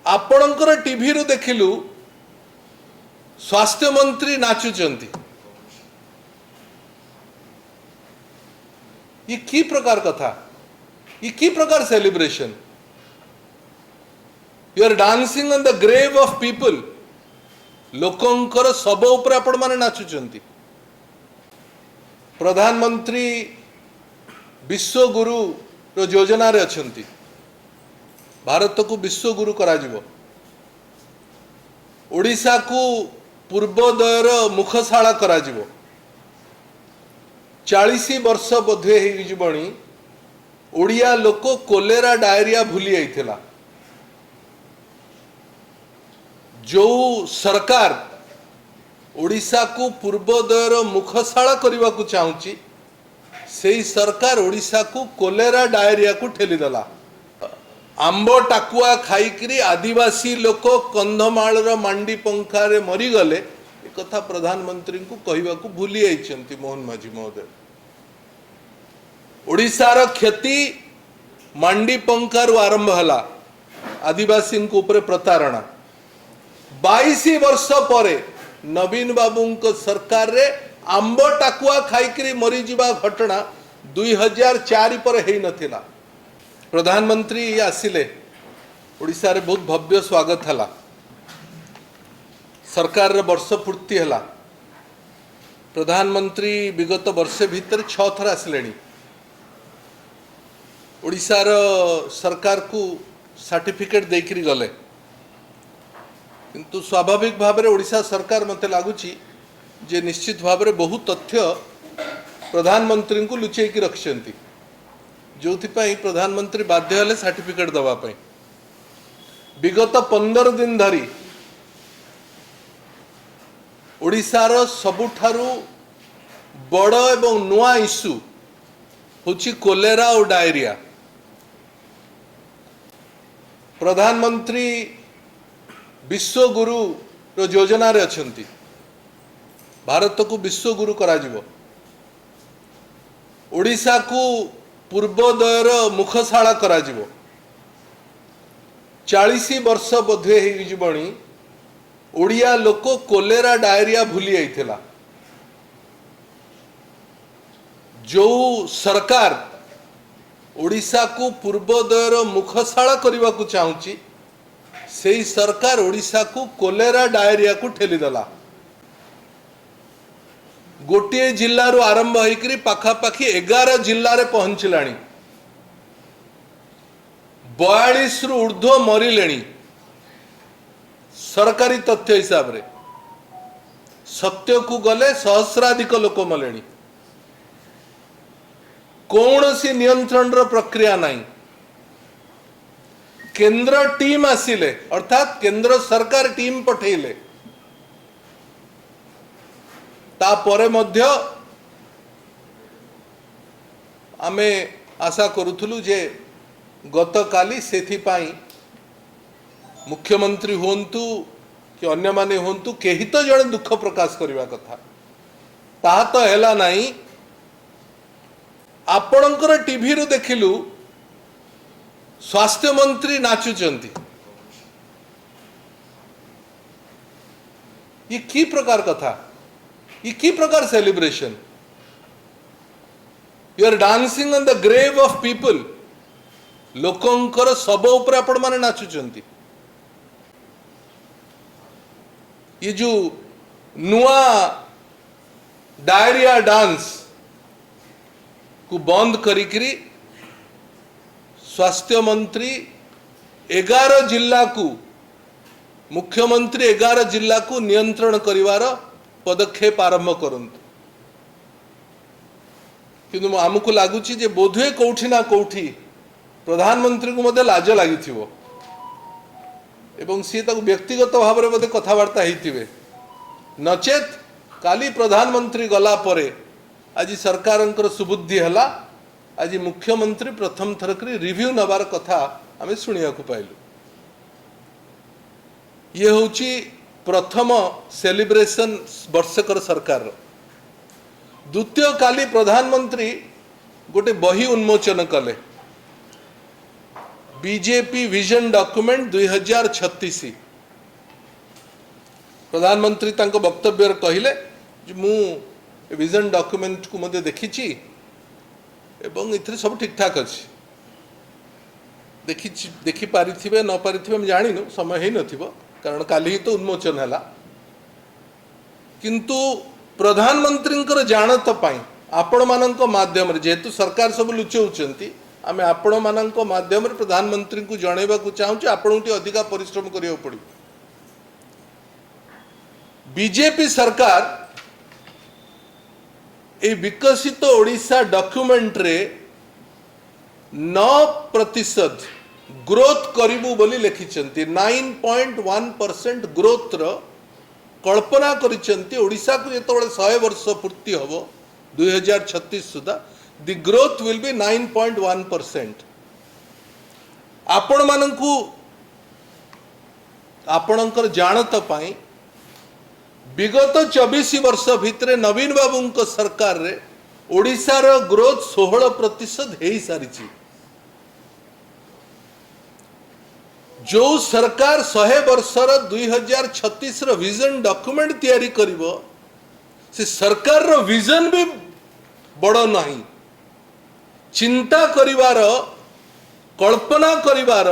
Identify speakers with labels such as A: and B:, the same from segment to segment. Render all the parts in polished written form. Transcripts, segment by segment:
A: आपणकर टीवी रु देखिलु स्वास्थ्य मंत्री नाचुचंती। ये की प्रकार कथा, ये की प्रकार celebration? You are dancing on the grave of people. लोकंकर सब ऊपर आपण माने नाचुचंती। प्रधानमंत्री विश्व गुरु रो योजना रे अछंती। भारत को विश्व गुरु करा जिवो। ओडिशा को पूर्वोदयर मुखशाला करा जिवो। 40 वर्ष बोधे हो जीवनी ओडिया लोक कोलेरा डायरिया भूली आइथिला। जो सरकार ओडिशा को पूर्वोदयर मुखशाला करने को चाहूँगी से सरकार ओडिशा को कोलेरा डायरिया को ठेली देला। आंब टाकुआ खाईकरी आदिवासी लोक कंधमाल मांडी पंखारे मरीगले एक कथा प्रधानमंत्री को कहवा को भूली आइछंती मोहन माझी महोदय। ओडिशार क्षति मांडी पंखार आरंभ हला। आदिवासी ऊपर प्रतारणा 22 वर्ष परे नवीन बाबू सरकार रे आंब टाकुआ खाईकरी मरी जीवा घटना 2004 पर हेई नथिला। प्रधानमंत्री आसिले ओडिशा रे बहुत भव्य स्वागत हला। सरकार रे वर्ष पूर्ति हला। प्रधानमंत्री विगत वर्ष भीतर 6 थर आसिलेनी। ओडिशा रो सरकार को सर्टिफिकेट देकरी गले किंतु स्वाभाविक भाव में ओडिशा सरकार मते लागुची जे निश्चित भाव में बहुत तथ्य प्रधानमंत्री को लुचेकी रखिछंती। जो प्रधानमंत्री बाध्य हेले सर्टिफिकेट दवापाई। विगत 15 दिन धरी ओडिशार सबुठारु बड़ एवं नुआ इश्यू होची कोलेरा और डायरिया। प्रधानमंत्री विश्व गुरु रो योजना रे अछंती। भारत को विश्व गुरु करा जिवो। ओडिशा को पूर्वोदयर मुखशाला करा जिवो। 40 वर्ष बोधे हो जीवनी ओडिया लोक कोलेरा डायरिया भूली आइथिला। जो सरकार ओडिशा को पूर्वोदयर मुखशाला करने को चाहूँगी से सरकार ओडिशा को कोलेरा डायरिया को ठेली देला। गोटे जिल्ला रो आरंभ होइकरी पाखापाखी 11 जिल्ला रे पहुंचलाणी। 42 रु ऊर्ध्व मरिलेणी। सरकारी तथ्य हिसाब रे सत्य को गले सहस्राधिक लोक मलेणी। कौन सी नियंत्रण रो प्रक्रिया नहीं। केंद्र टीम आसिले अर्थात केंद्र सरकार टीम पठेले तापरे मध्य आमे आशा करूथुलु जे गतकाली सेथिपाई मुख्यमंत्री होंतु कि अन्य माने होंतु केही तो जड़े दुख प्रकाश करवा कथा ता तो हैला नहीं। आपणकर टीवी रु देखिलु स्वास्थ्य मंत्री नाचुचंती। ये की प्रकार कथा, ये की प्रकार celebration? You are dancing on the grave of people. लोकंकर सब ऊपर आपण माने नाचुचंती। ये जो नुआ डायरिया डांस को बंद करिकरी स्वास्थ्य मंत्री 11 जिल्ला को मुख्यमंत्री 11 जिल्ला को नियंत्रण करिवार पदक्षेप आरंभ करंतु। किंतु आमको लगुच बोधे कौठी ना कौठी प्रधानमंत्री को मध्य लाज लगी एवं सी व्यक्तिगत भाव में बोधे कथबार्ता होते नचेत काली प्रधानमंत्री गला परे आज सरकार सुबुद्धि है। आज मुख्यमंत्री प्रथम थरक रिव्यू नबार कथा आम शुणा पाइलु। ये हूँ प्रथम सेलिब्रेशन वर्षकर सरकार। द्वितीय काली प्रधानमंत्री गोटे बही उन्मोचन कले। बीजेपी विजन डॉक्यूमेंट 2036 प्रधानमंत्री तांको वक्तव्य कहले मु विजन डॉक्यूमेंट को मध्य देखी एवं इथे सब ठीक ठाक अच्छी देखी पारिथिबे न पारिथिबे हम जानिनु समय ही नथिबो कारण काली ही तो उन्मोचन हैला किंतु प्रधानमंत्री जानत पाई आपण मानक माध्यम जेहेतु सरकार सब लुचौचंती आमे आपण मानक माध्यम प्रधानमंत्री को जनइबा को चाहूँ आपण अधिका परिश्रम करियो पड़ी बीजेपी सरकार ए विकसित ओडिशा डॉक्यूमेंट रे 9% ग्रोथ करिबु बोली लिखिचंती 9.1% ग्रोथ रो कल्पना करिचंती ओडिशा को जेतबेले 100 वर्ष पूर्ति हबो 2036 सुधा द ग्रोथ विल बी 9.1%। आपण मानकु आपणकर जानत पाई विगत 24 वर्ष भितर नवीन बाबू सरकार रे ओडिशा रो ग्रोथ 16% हो सारी जो सरकार 100 वर्षर 2036 रो विजन डॉक्यूमेंट तैयारी करिवो से सरकार रो विजन भी बड़ नहीं चिंता करिवार कल्पना करिवार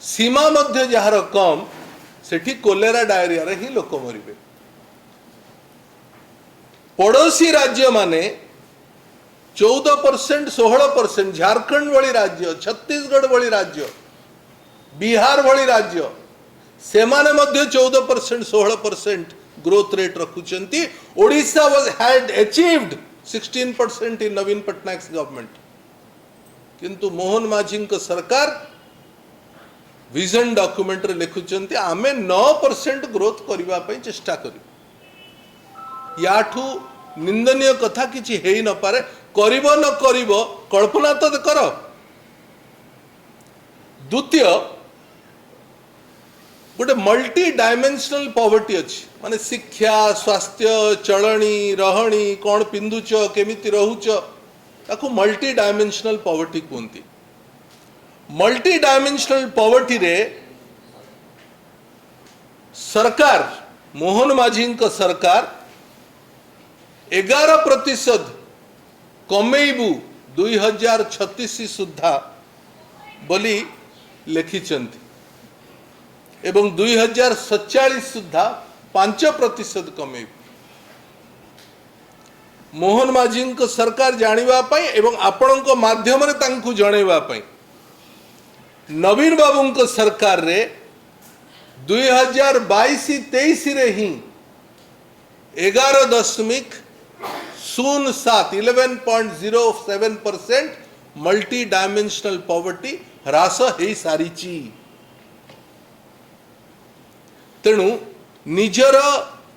A: सीमा मध्य जहार कम सेठी कोलेरा डायरिया रे ही लोक मरिबे पड़ोसी राज्य माने 14% 16% झारखंड वाली राज्य छत्तीसगढ़ वाली राज्य बिहार वाली राज्य से माने मध्य 14% 16% ग्रोथ रेट रखुचंती Odisha was had achieved 16% in Naveen Patnaik government किंतु मोहन माझी सरकार विजन डॉक्यूमेंट रे लिखुचंती आमे 9% ग्रोथ करिवा पई चेष्टा करी याठू निंदनीय कथा किछि हेई न पारे करिवो न करिवो कल्पना तो कर। द्वितीय गोटे मल्टी डायमेंशनल पॉवर्टी अच्छी माने शिक्षा स्वास्थ्य चलनी रहणी कौन पिंधुच केमिति रहुच ताकू मल्टी डायमेंशनल पॉवर्टी कहती मल्टी डायमेंशनल पॉवर्टी रे सरकार मोहन माझी सरकार 11% कमेबू 2036 सुधा बोली लिखिचंती एवं 2047 सुधा 5% कमेबू मोहन माझी सरकार जानिबा पई एवं आपणक माध्यम रे तांकु जणैबा पई नवीन बाबू सरकार रे 2022-23 रे ही 11.07% मल्टी डायमेंशनल पॉवर्टी ह्रास हो सारी तेणु निजर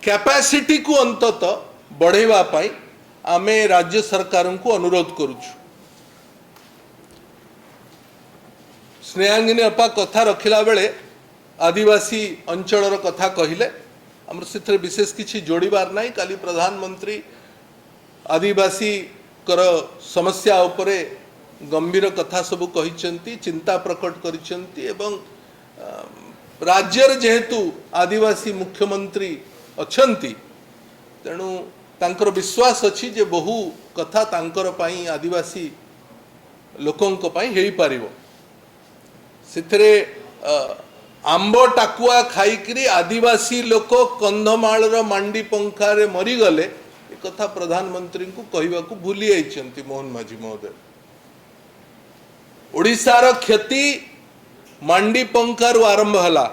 A: कैपेसिटी को अंतत बढ़ेवा पाई आमे राज्य सरकार को अनुरोध करुछु। स्नेहांगिनी अपा कथा रखिला बेले आदिवासी अंचलर कथा कहले आमर से विशेष किसी जोड़बार नहीं काली प्रधानमंत्री आदिवासी कर समस्या उपरे गंभीर कथा सब कही चिंता प्रकट करिसेंती एवं राज्यर जेहेतु आदिवासी मुख्यमंत्री अछंती तेणु तांकर विश्वास अच्छी जे बहु कथा तांकर पाई आदिवासी लोकंक पाई हेई पारिबो सिथरे आंब टाकुआ खाईकरी आदिवासी लोक कंधमाल मांडी पंखा रे मरी गले एक कथा प्रधानमंत्री को कहवा को भूली आइछंती मोहन माझी महोदय ओडिशार क्षति मांडी पंखा रु आरंभ हला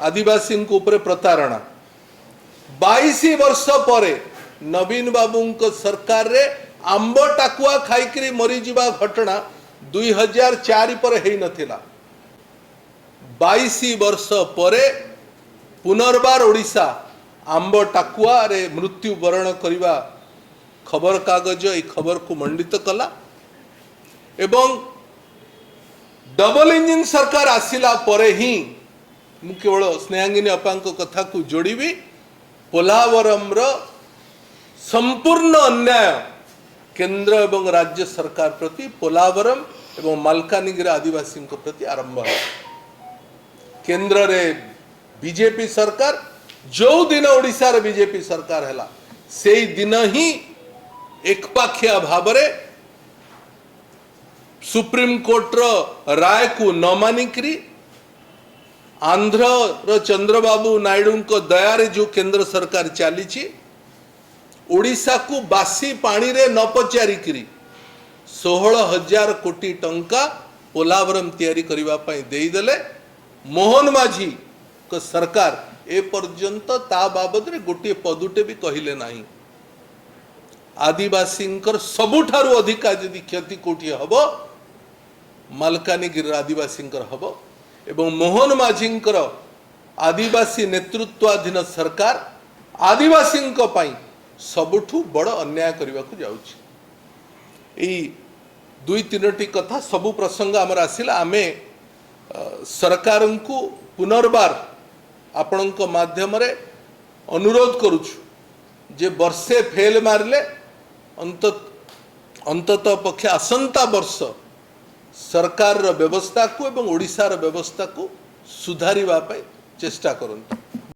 A: आदिवासी ऊपर प्रतारणा 22 वर्ष परे नवीन बाबू सरकार रे आंब टाकुआ खाईकरी मरी जीवा घटना 2004 पर हेई नथिला 22 वर्ष परे पुनर्बार ओडिशा आंब टाकुआ रे मृत्यु वरण करवा खबर कागज ए खबर को मंडित कला एवं डबल इंजिन सरकार आसिला परे ही मु केवल स्नेहांगिनी अपांक कथा को जोड़ीबी पोलावरम रो संपूर्ण अन्याय केंद्र एवं राज्य सरकार प्रति पोलावरम एवं मालकानगिरी आदिवासी प्रति आरंभ है। केंद्र रे बीजेपी सरकार जो दिन ओडिशा रे बीजेपी सरकार है से दिन ही एकपाखिया भाव रे सुप्रीम कोर्ट रो राय को न मानिकरी आंध्र रो चंद्रबाबू नायडू को दया जो केंद्र सरकार चली ओडिशा को बासी पानी रे न पचारिकी 16,000 कोटी टंका पोलावरम तैयारी करबा पई देइदेले। मोहन माझी को सरकार ए पर्यंत ता बाबद रे गोटे पदुटे भी कहिले नाही। आदिवासींकर सबुठारु अधिका यदि क्षति कोठी हबो मालकानगिरी आदिवासींकर हबो एवं मोहन माझींकर आदिवासी नेतृत्वाधीन सरकार आदिवासींक पई सबुठु बड़ अन्याय करबा को जाउछि। एई दुई तीनोटी कथा सबु प्रसंग आमर आसिला आमे सरकार को पुनर्बार आपणक माध्यम रे अनुरोध करुछु जे वर्षे फेल मारले अंतत पक्षे आसंता वर्ष सरकार व्यवस्था को एवं ओडिशा व्यवस्था को सुधारिबा पई चेष्टा करंतु।